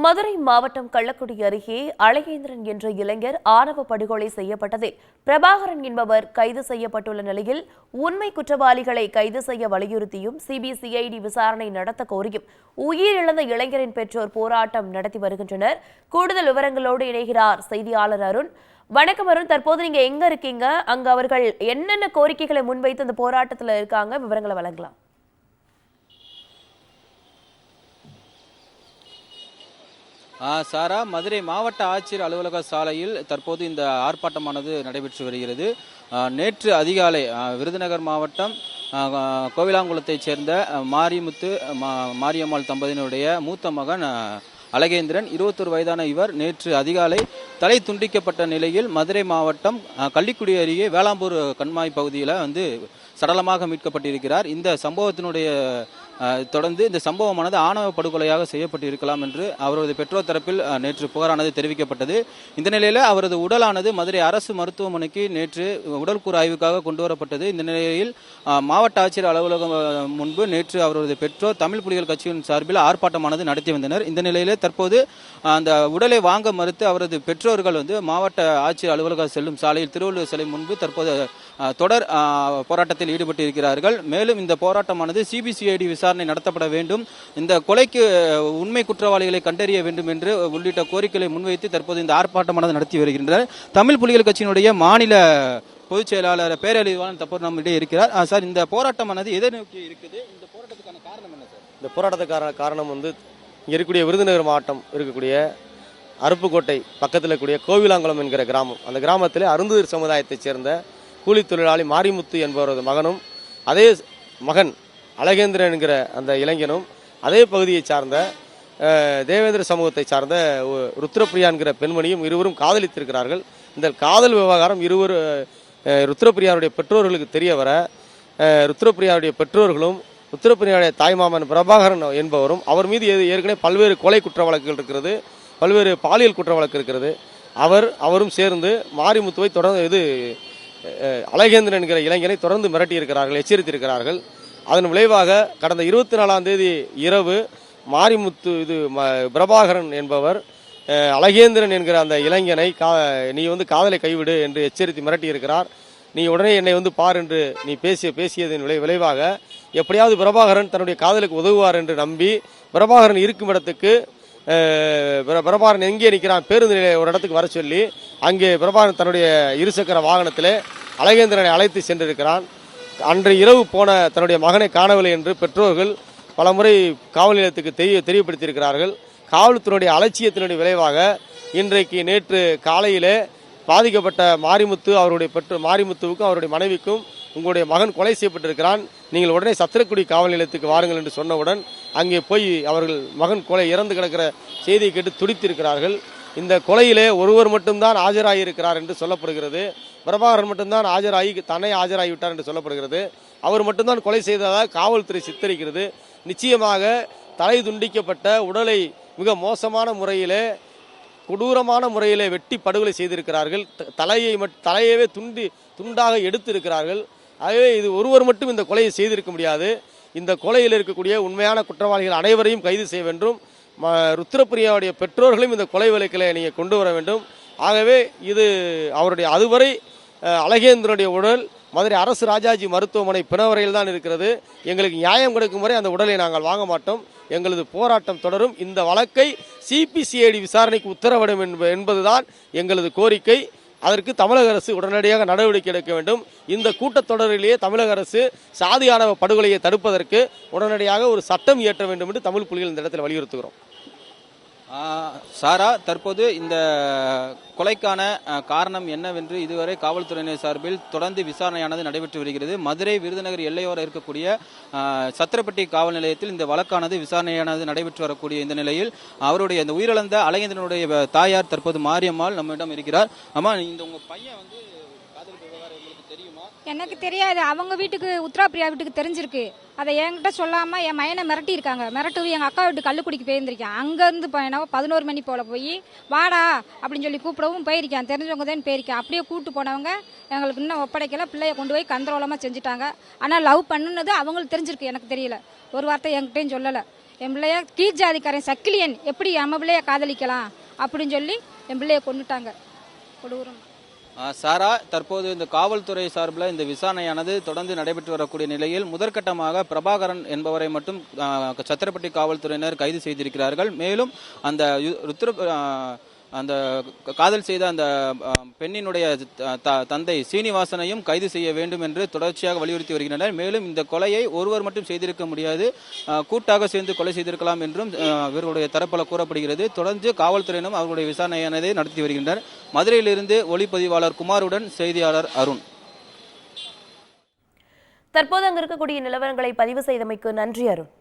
மதுரை மாவட்டம் கள்ளக்குடி அருகே அழகேந்திரன் என்ற இளைஞர் ஆணவ படுகொலை செய்யப்பட்டதில் பிரபாகரன் என்பவர் கைது செய்யப்பட்டுள்ள நிலையில் உண்மை குற்றவாளிகளை கைது செய்ய வலியுறுத்தியும் சிபிசிஐடி விசாரணை நடத்த கோரியும் உயிரிழந்த இளைஞரின் பெற்றோர் போராட்டம் நடத்தி வருகின்றனர். கூடுதல் விவரங்களோடு இணைகிறார் செய்தியாளர் அருண். வணக்கம் அருண், தற்போது நீங்க எங்க இருக்கீங்க? அங்க அவர்கள் என்னென்ன கோரிக்கைகளை முன்வைத்து இந்த போராட்டத்தில் இருக்காங்க? விவரங்களை வழங்கலாம். சாரா, மதுரை மாவட்ட ஆட்சியர் அலுவலக சாலையில் தற்போது இந்த ஆர்ப்பாட்டமானது நடைபெற்று வருகிறது. நேற்று அதிகாலை விருதுநகர் மாவட்டம் கோவிலாங்குளத்தைச் சேர்ந்த மாரிமுத்து மாரியம்மாள் தம்பதியினுடைய மூத்த மகன் அழகேந்திரன் 21 வயதான இவர் நேற்று அதிகாலை தலை துண்டிக்கப்பட்ட நிலையில் மதுரை மாவட்டம் கள்ளிக்குடி அருகே வேளாம்பூர் கண்மாய் பகுதியில் சடலமாக மீட்கப்பட்டிருக்கிறார். இந்த சம்பவத்தினுடைய தொடர்ந்து இந்த சம்பவமானது ஆணவ படுகொலையாக செய்யப்பட்டிருக்கலாம் என்று அவரது பெற்றோர் தரப்பில் நேற்று புகாரானது தெரிவிக்கப்பட்டது. இந்த நிலையில் அவரது உடலானது மதுரை அரசு மருத்துவமனைக்கு நேற்று உடல்கூறு ஆய்வுக்காக கொண்டு வரப்பட்டது. இந்த நிலையில் மாவட்ட ஆட்சியர் அலுவலகம் முன்பு நேற்று அவரது பெற்றோர் தமிழ் புலிகள் கட்சியின் சார்பில் ஆர்ப்பாட்டமானது நடத்தி வந்தனர். இந்த நிலையில் தற்போது அந்த உடலை வாங்க மறுத்து அவரது பெற்றோர்கள் மாவட்ட ஆட்சியர் அலுவலகம் செல்லும் சாலையில் திருவள்ளுவர் சிலை முன்பு தற்போது தொடர் போராட்டத்தில் ஈடுபட்டு இருக்கிறார்கள். மேலும் இந்த போராட்டமானது சிபிசிஐடி விசாரணை நடத்தப்பட வேண்டும், இந்த கொலைக்கு உண்மை குற்றவாளிகளை கண்டறிய வேண்டும் என்று உள்ளிட்ட கோரிக்கைகளை முன்வைத்து தற்போது இந்த ஆர்ப்பாட்டமானது நடத்தி வருகின்றனர். தமிழ் புலிகள் கட்சியினுடைய மாநில பொதுச் செயலாளர் பேரழிவாளன் தற்போது நம்மிடையே இருக்கிறார். சார், இந்த போராட்டமானது எதை நோக்கி இருக்குது? இந்த போராட்டத்துக்கான காரணம் என்ன சார்? இந்த போராட்டத்துக்கான காரணம் இங்க இருக்கக்கூடிய விருதுநகர் மாவட்டம் இருக்கக்கூடிய அருப்புக்கோட்டை பக்கத்தில் இருக்கக்கூடிய கோவிலாங்குளம் என்கிற கிராமம். அந்த கிராமத்தில் அருந்ததிர் சமுதாயத்தைச் சேர்ந்த கூலி தொழிலாளி மாரிமுத்து என்பவரது மகனும் அதே மகன் அழகேந்திரன் என்கிற அந்த இளைஞனும் அதே பகுதியை சார்ந்த தேவேந்திர சமூகத்தை சார்ந்த ருத்ரபிரியா என்கிற பெண்மணியும் இருவரும் காதலித்திருக்கிறார்கள். இந்த காதல் விவகாரம் ருத்ரபிரியாவுடைய பெற்றோர்களுக்கு தெரிய வர ருத்ரபிரியாவுடைய பெற்றோர்களும் ருத்ரபிரியாவுடைய தாய்மாமன் பிரபாகரன் என்பவரும் அவர் மீது ஏற்கனவே பல்வேறு கொலை குற்ற வழக்குகள் இருக்கிறது, பல்வேறு பாலியல் குற்ற வழக்கு இருக்கிறது. அவரும் சேர்ந்து மாரிமுத்துவை தொடர்ந்து அழகேந்திரன் என்கிற இளைஞனை தொடர்ந்து மிரட்டியிருக்கிறார்கள், எச்சரித்திருக்கிறார்கள். அதன் விளைவாக கடந்த 24ஆம் தேதி இரவு மாரிமுத்து பிரபாகரன் என்பவர் அழகேந்திரன் என்கிற அந்த இளைஞனை நீ காதலை கைவிடு என்று எச்சரித்து மிரட்டியிருக்கிறார். நீ உடனே என்னை பார் என்று நீ பேசியதன் விளைவாக எப்படியாவது பிரபாகரன் தன்னுடைய காதலுக்கு உதவுவார் என்று நம்பி பிரபாகரன் இருக்கும் இடத்துக்கு பிரபாகரன் எங்கே நிற்கிறான் பேருந்து நிலைய ஒரு இடத்துக்கு வர சொல்லி அங்கே பிரபாகரன் தன்னுடைய இருசக்கர வாகனத்திலே அழகேந்திரனை அழைத்து சென்றிருக்கிறான். அன்று இரவு போன தன்னுடைய மகனை காணவில்லை என்று பெற்றோர்கள் பலமுறை காவல் நிலையத்துக்கு தெரியப்படுத்தியிருக்கிறார்கள். காவல்துறையுடைய அலட்சியத்தினுடைய விளைவாக நேற்று காலையிலே பாதிக்கப்பட்ட மாரிமுத்துவுக்கும் அவருடைய மனைவிக்கும் உங்களுடைய மகன் கொலை செய்யப்பட்டிருக்கிறான், நீங்கள் உடனே சத்திரக்குடி காவல் நிலையத்துக்கு வாருங்கள் என்று சொன்னவுடன் அங்கே போய் அவர்கள் மகன் கொலை இறந்து கிடக்கிற செய்தியை கேட்டு துடித்திருக்கிறார்கள். இந்த கொலையிலே ஒருவர் மட்டும்தான் ஆஜராகியிருக்கிறார் என்று சொல்லப்படுகிறது. பிரபாகரன் மட்டும்தான் தன்னை ஆஜராகிவிட்டார் என்று சொல்லப்படுகிறது. அவர் மட்டும்தான் கொலை செய்ததாக காவல்துறை சித்தரிக்கிறது. நிச்சயமாக தலை துண்டிக்கப்பட்ட உடலை மிக மோசமான முறையிலே கொடூரமான முறையிலே வெட்டி படுகொலை செய்திருக்கிறார்கள். தலையவே துண்டாக எடுத்திருக்கிறார்கள். ஆகவே இது ஒருவர் மட்டும் இந்த கொலையை செய்திருக்க முடியாது. இந்த கொலையில் இருக்கக்கூடிய உண்மையான குற்றவாளிகள் அனைவரையும் கைது செய்ய வேண்டும். ருத்ரபிரியாவுடைய பெற்றோர்களும் இந்த கொலை வழக்கில் நீங்கள் கொண்டு வர வேண்டும். ஆகவே இது அவருடைய அதுவரை அழகேந்திரனுடைய உடல் மதுரை அரசு ராஜாஜி மருத்துவமனை பிணவரையில் தான் இருக்கிறது. எங்களுக்கு நியாயம் கொடுக்கும் வரை அந்த உடலை நாங்கள் வாங்க மாட்டோம். எங்களது போராட்டம் தொடரும். இந்த வழக்கை சிபிசிஐடி விசாரணைக்கு உத்தரவிடும் என்பதுதான் எங்களது கோரிக்கை. அதற்கு தமிழக அரசு உடனடியாக நடவடிக்கை எடுக்க வேண்டும். இந்த கூட்டத்தொடரிலேயே தமிழக அரசு சாதி ஆணவ படுகொலையை தடுப்பதற்கு உடனடியாக ஒரு சட்டம் இயற்ற வேண்டும் என்று தமிழ் புலிகள் இந்த இடத்தில் வலியுறுத்துகிறோம். சாரா, தற்போது இந்த கொலைக்கான காரணம் என்னவென்று இதுவரை காவல்துறையினர் சார்பில் தொடர்ந்து விசாரணையானது நடைபெற்று வருகிறது. மதுரை விருதுநகர் எல்லையோர இருக்கக்கூடிய சத்திரப்பட்டி காவல் நிலையத்தில் இந்த வழக்கானது விசாரணையானது நடைபெற்று வரக்கூடிய இந்த நிலையில் அவருடைய இந்த உயிரிழந்த அழகேந்திரனுடைய தாயார் தற்போது மாரியம்மாள் நம்மிடம் இருக்கிறார். அம்மா, இந்த உங்க பையன் காதல் விவகாரம் உங்களுக்கு தெரியுமா? எனக்கு தெரியாது. அவங்க வீட்டுக்கு உத்தராபிரியா வீட்டுக்கு தெரிஞ்சிருக்கு. அதை என்கிட்ட சொல்லாமல் என் மையனை மிரட்டியிருக்காங்க. மிரட்டுவி எங்கள் அக்கா வீட்டு கள்ளுக்குடிக்கு போயிருந்திருக்கேன். அங்கேருந்து என்னவோ 11 மணி போல் போய் வாடா அப்படின்னு சொல்லி கூப்பிடவும் போயிருக்கேன். தெரிஞ்சவங்க தான் போயிருக்கேன். அப்படியே கூப்பிட்டு போனவங்க எங்களுக்கு இன்னும் ஒப்படைக்கல. பிள்ளைய கொண்டு போய் கந்தரோலமாக செஞ்சுட்டாங்க. ஆனால் லவ் பண்ணுனது அவங்களுக்கு தெரிஞ்சிருக்கு, எனக்கு தெரியல. ஒரு வார்த்தை என்கிட்டையும் சொல்லலை. என் பிள்ளைய கீழ் ஜாதிக்காரன் சக்கிலியன் எப்படி நம்ம பிள்ளைய காதலிக்கலாம் அப்படின்னு சொல்லி என் பிள்ளைய கொண்டுட்டாங்க கொடூரம். சாரா, தற்போது இந்த காவல்துறை சார்பில் இந்த விசாரணையானது தொடர்ந்து நடைபெற்று வரக்கூடிய நிலையில் முதற்கட்டமாக பிரபாகரன் என்பவரை மட்டும் சத்திரப்பட்டி காவல்துறையினர் கைது செய்திருக்கிறார்கள். மேலும் அந்த அந்த காதல் செய்த அந்த பெண்ணினுடைய தந்தை சீனிவாசனையும் கைது செய்ய வேண்டும் என்று தொடர்ச்சியாக வலியுறுத்தி வருகின்றனர். மேலும் இந்த கொலையை ஒருவர் மட்டும் செய்திருக்க முடியாது, கூட்டாக சேர்ந்து கொலை செய்திருக்கலாம் என்றும் இவர்களுடைய தரப்பில் கூறப்படுகிறது. தொடர்ந்து காவல்துறையினரும் அவர்களுடைய விசாரணையானதை நடத்தி வருகின்றனர். மதுரையிலிருந்து ஒளிப்பதிவாளர் குமாருடன் செய்தியாளர் அருண். தற்போது அங்கு இருக்கக்கூடிய நிலவரங்களை பதிவு செய்தமைக்கு நன்றி அருண்.